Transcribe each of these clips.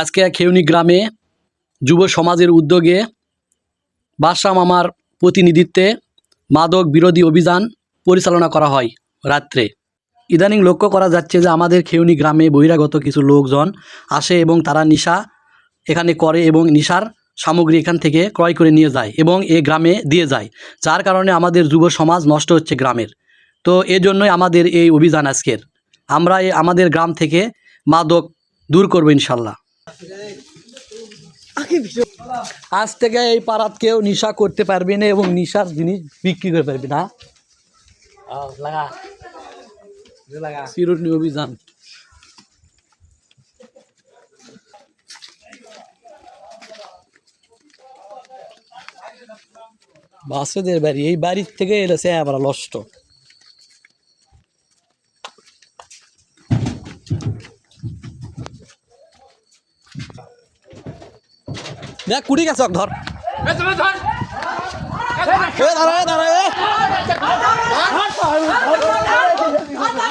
আজকে খেউনি গ্রামে যুব সমাজের উদ্যোগে বাদশা মামার প্রতিনিধিত্বে মাদক বিরোধী অভিযান পরিচালনা করা হয় রাত্রে। ইদানিং লক্ষ্য করা যাচ্ছে যে আমাদের খেউনি গ্রামে বহিরাগত কিছু লোকজন আসে এবং তারা নেশা এখানে করে এবং নেশার সামগ্রী এখান থেকে ক্রয় করে নিয়ে যায় এবং এই গ্রামে দিয়ে যায়, যার কারণে আমাদের যুব সমাজ নষ্ট হচ্ছে গ্রামের। তো এজন্যই আমাদের এই অভিযান আজকের। আমরা আমাদের গ্রাম থেকে মাদক দূর করবো ইনশাল্লাহ। আজ থেকে এই পাড়াত কেউ নেশা করতে পারবে না এবং নেশার জিনিস বিক্রি করে পারবে না। চিরুনি অভিযান। বাসুদের বাড়ি, এই বাড়ির থেকে এলেছে আমরা নষ্ট। দেখ কুড়ি গেছে ধর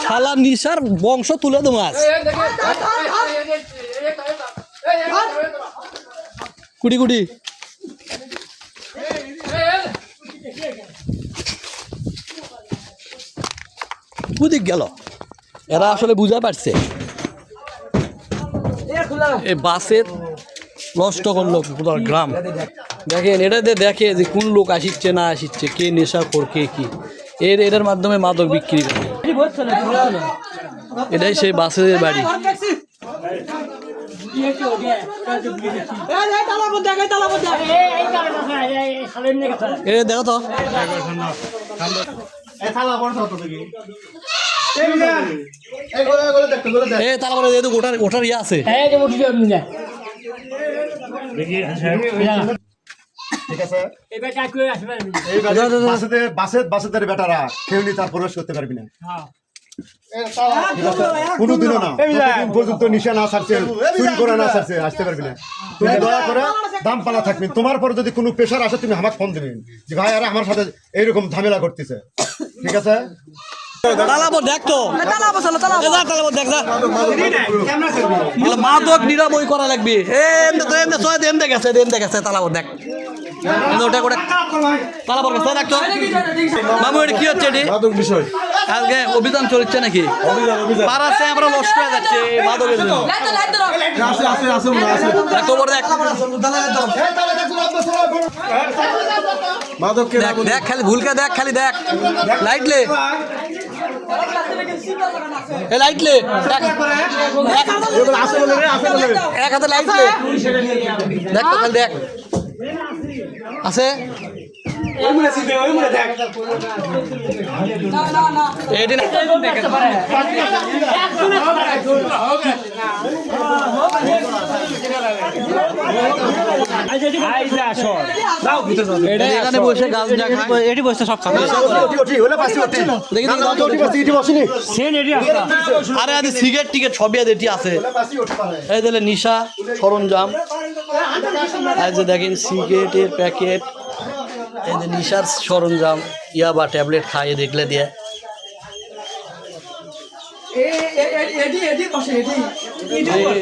শালা নিশার বংশ তুলে দেবো আজ। কুড়ি কুড়ি কুদিক গেল, এরা আসলে বুঝা পারছে এই বাসের নষ্ট করলো গ্রাম। দেখেন এটা দেখে যে কোন লোক আসিচ্ছে না আসিচ্ছে, কে নেশা কর কে কি, এটার মাধ্যমে মাদক বিক্রি করে। এটাই সেই বাসের বাড়ি। দেখো তো ওটার ইয়ে আছে। বাসের বেটারা খেউনি তার প্রবেশ করতে পারবি না কোনোদিনও না, পর্যন্ত নিশা না ছাড়ছে, চুরি করে না ছাড়ছে, আসতে পারবি না। তুমি দয়া করে দাম পালা থাকবেন। তোমার পরে যদি কোনো প্রেশার আসে তুমি আমাকে ফোন দেবেন যে ভাই আরে আমার সাথে এইরকম ঝামেলা করতেছে, ঠিক আছে? মাদক নিরাময় করা লাগবে। গেছে তালাবো দেখ ওটা করে তালাবো দেখতো মামু, এটা কি হচ্ছে? বিষয় আজকে অভিযান চলছে নাকি? পাড়াতে আমরা নষ্ট হয়ে যাচ্ছে মাদকের জন্য। দেখ খালি ভুলকে দেখ, খালি দেখ লাইটলে লাইটলে এক হাতে লাইটলে দেখ তো, খালি দেখ আছে এখানে বসে গাছ এটি বসে সব খাবে। আরে আরে সিগারেট টিকেট সবই এটি আছে। এই দিলে নিশা সরঞ্জাম, এই যে দেখেন সিগারেটের প্যাকেট, এই যে নিশার সরঞ্জাম, ইয়া বা ট্যাবলেট খাইয়ে দেখলে দিয়ে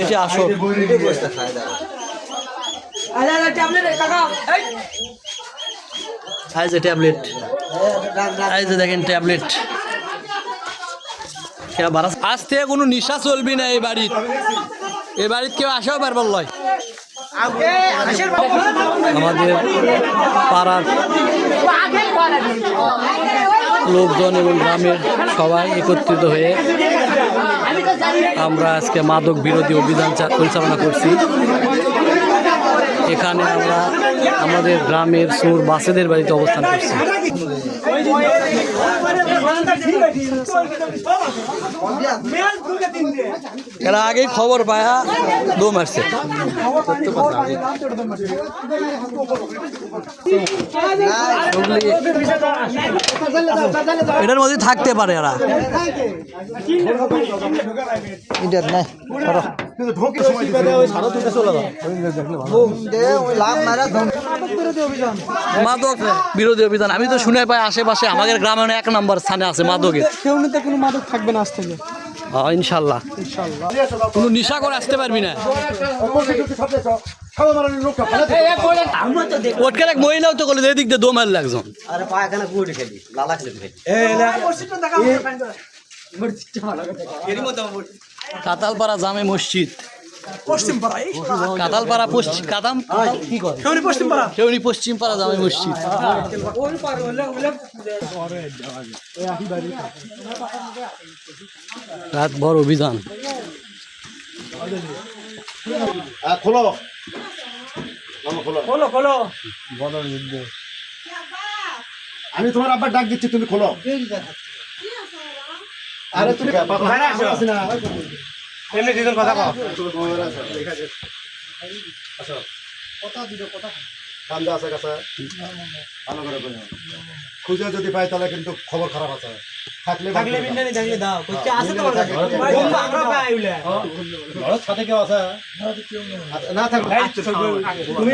এটি আসো। এই যে ট্যাবলেট, এই যে দেখেন ট্যাবলেট। আজ থেকে কোনো নিশা চলবি না এই বাড়ির। এই বাড়ির কেউ আসাও পারবার লয়। আমাদের পাড়ার লোকজন এবং গ্রামের সবাই একত্রিত হয়ে আমরা আজকে মাদক বিরোধী অভিযান পরিচালনা করছি। এখানে আমরা আমাদের গ্রামের সুর বাসেদের বাড়িতে অবস্থান করছি। এরা আগেই খবর পায়া দম আসছে। এটার মধ্যে থাকতে পারে এরা। মাদক বিরোধী অভিযান আমি তো শুনে পাই আশেপাশে আমাদের গ্রামে 1 নম্বর স্থানে আছে মাদকের। কেউ নিতে কোনো মাদক থাকবে না আজ থেকে। ইনশাল্লাহ কোনো নিশা করে আসতে পারবি না ওটকে এক মহিলাও তো করলে এদিক দিয়ে দোমার লাগজন আরে পায়খানা কুড়ি খেলি লালা খেলি খেলি কাতালপাড়া জামে মসজিদ কাতালপাড়া পশ্চিম কাদাম কি করে কেউনি পশ্চিম পাড়া জামে মসজিদ রাত ভর অভিযান খোলো খোলো খোলো আমি তোমার আব্বার ডাক দিচ্ছি তুমি খোলো আরে তুমি এমনি দুজন কথা কও কান্দা আছে কাছে ভালো করে বলো খুঁজে যদি পাই তাহলে কিন্তু খবর খারাপ আছে থাকলে বিন্দানি থাকলে দাও কইতে আছে তোমার কাছে বন্ধু আমরা পাইউলা ঘরের সাথে কেউ আছে না থাকলে তুমি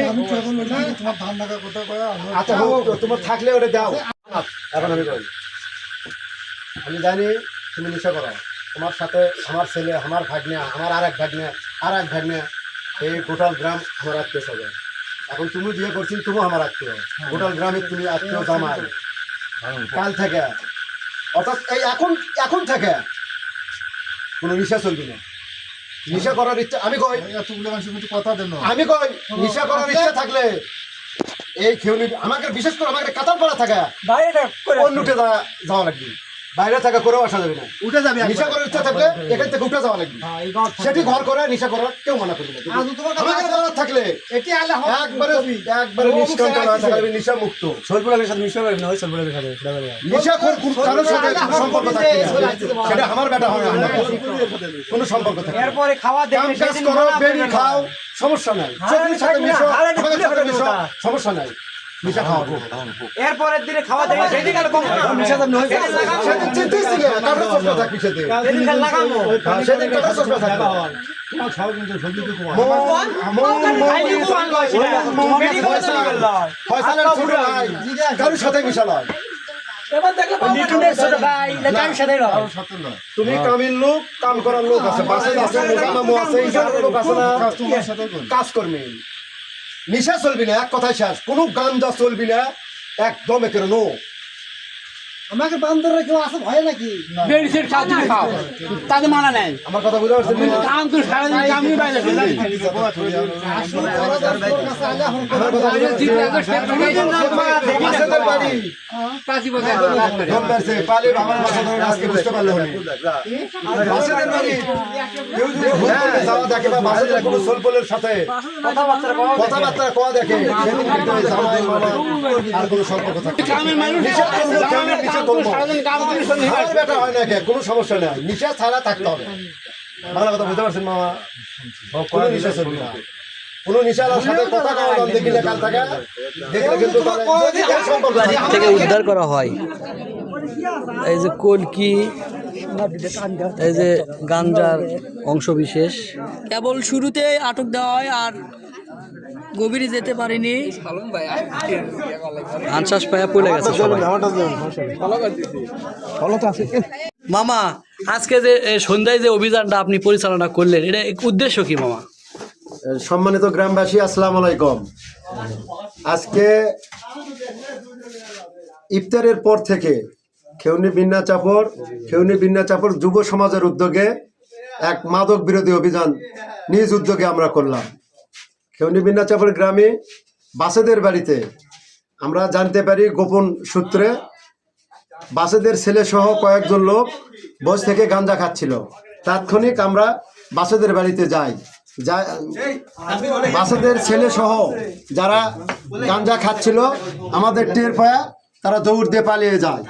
তোমার ধান লাগা কথা কয়া আচ্ছা তোমার থাকলে ওটা দাও এখন আমি বলি আমি জানি তুমি নিশা করো তোমার সাথে আমার ছেলে আমার ভাগ্নে আমার আর এক ভাগ্নে এই গোটাল গ্রাম আমার আত্মীয় সবাই এখন তুমি বিয়ে করছিস তুমিও আমার আত্মীয় গোটাল গ্রামে তুমি আত্মীয় জামাই কাল থেকে অর্থাৎ এই এখন থেকে কোনো নিশা চলবি না নিশা করার ইচ্ছা আমি কই কথা দেন আমি কই নিশা করার ইচ্ছা থাকলে এই খেউনি আমাকে বিশেষ করে আমাকে কাতালপাড়া থাকা অন্য উঠে যাওয়া লাগবে বাইরে থাকা করেও আসা যাবে না উঠে যাবে নিশা করার ইচ্ছা থাকলে এখান থেকে উঠে যাওয়া লাগবে সেটি ঘর করে নিশা করার কেউ মানা করবে না আমাকে জানা থাকলে একবারে নিশা মুক্ত সলপুরের সাথে মিশা করবে না ওই সলপুরের সাথে নিশা কারোর সাথে সম্পর্ক থাকে সেটা আমার বেটা হয় না কোনো সম্পর্ক থাকে এরপরে খাওয়া দেখে কাজ করো বেরি খাও সমস্যা নাই চোখের সাথে মিশো আমাদের সাথে মিশো সমস্যা নাই নিশা খাওয়া এরপরের দিনে খাওয়া দেখে সেদিন আর কম না নিশা তো নয় সেদিন চিন্তিস না কারণ চশমা থাকবি সেদিন সেদিন খালি লাগামো সেদিন কারণ চশমা থাকবে কারোর সাথে মিশা নয় তুমি কামিল লোক কাম করার লোক আছে বাসে আছে মোকামামু আছে লোক আছে না কাজ করবি নিশা চলবি না এক কথায় শেষ কোনো গাঞ্জা চলবি না একদম একের নো আমাকে বান্দররা কেউ আসে ভয় নাকি বেরিসের খাও তুমি খাও তাতে মানা নাই আমার কথা বুঝতে পারছেন কাম তো সারা দিন কামই বাইরে আমার কথা বাসেদের বাড়ি পাঁচি বছর গম্বারছে পালে আমার মাথা ধরে আজকে বুঝতে পারলো না বাসেদের বাড়ি কেউ যদি ভুল করে যাওয়া দেখে বা বাসেদের কোনো সোলপলের সাথে কথাবার্তা কোয়া দেখে সেদিন কিন্তু ওই জামাই মামা আর কোনো সম্পর্ক থাকে গ্রামের মানুষ আমার বেটা হয় না কে কোনো সমস্যা নেই নিশা ছাড়া থাকতে হবে বাংলা কথা বুঝতে পারছেন মামা কোনো নিশা চলবে না কোনো নিশার সাথে কথা বলা দেখিলে কাল থাকা দেখলে কিন্তু সম্পর্ক থেকে উদ্ধার করা হয় এই যে কলকি এই যে গাঞ্জার অংশ বিশেষ কেবল শুরুতে আটক দেওয়া হয় আর গভীরে যেতে পারিনি আনশ্বাস পায়া পড়ে গেছে সবাই মামা আজকে যে সন্ধ্যায় যে অভিযানটা আপনি পরিচালনা করলেন এটা উদ্দেশ্য কি মামা সম্মানিত গ্রামবাসী আসসালামু আলাইকুম আজকে ইফতারের পর থেকে খেউনি বিন্না চাপড় যুব সমাজের উদ্যোগে এক মাদক বিরোধী অভিযান নিজ উদ্যোগে আমরা করলাম খেউনি বিন্না চাপড় গ্রামে বাসেদের বাড়িতে আমরা জানতে পারি গোপন সূত্রে বাসেদের ছেলে সহ কয়েকজন লোক বস থেকে গাঁজা খাচ্ছিল তাৎক্ষণিক আমরা বাসেদের বাড়িতে যাই বাসেদের ছেলে সহ যারা গাঁজা খাচ্ছিল আমাদের টের পায়া তারা দৌড় দিয়ে পালিয়ে যায়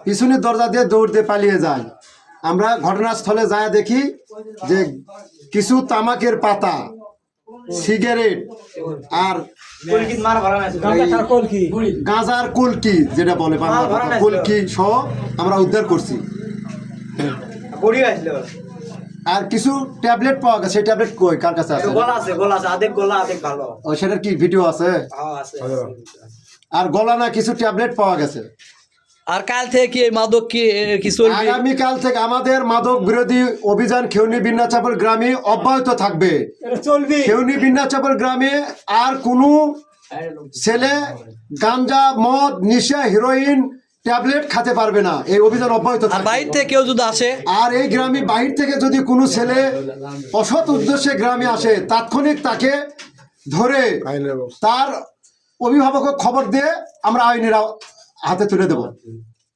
পিছনের দরজা দিয়ে দৌড় দিয়ে পালিয়ে যায় আমরা ঘটনাস্থলে যায় দেখি যে কিছু তামাকের পাতা সিগারেট আর গাঁজার কলকি যেটা বলে কলকি সহ আমরা উদ্ধার করছি আর কিছু ট্যাবলেট পাওয়া গেছে সেই ট্যাবলেট কই কার কাছে আছে ও সেটার কি ভিডিও আছে আর গলা না কিছু ট্যাবলেট পাওয়া গেছে আর কাল থেকে কি এই মাদক কি চলবে? আগামীকাল থেকে আমাদের মাদক বিরোধী অভিযান খেউনি বিন্যাচাপল গ্রামে অব্যাহত থাকবে। খেউনি বিন্যাচাপল গ্রামে আর কোনো ছেলে গাঞ্জা, মদ, নিশা, হিরোইন, ট্যাবলেট খেতে পারবে না। এই অভিযান অব্যাহত আর থাকবে। বাইরে থেকে কেউ যদি আসে, আর এই গ্রামে বাহির থেকে যদি কোনো ছেলে অসৎ উদ্দেশ্যে গ্রামে আসে, তাৎক্ষণিক তাকে ধরে তার অভিভাবক খবর দিয়ে আমরা আইনের হাতে তুলে দেবো।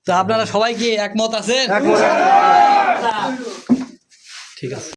তো আপনারা সবাই কি একমত আছেন? ঠিক আছে।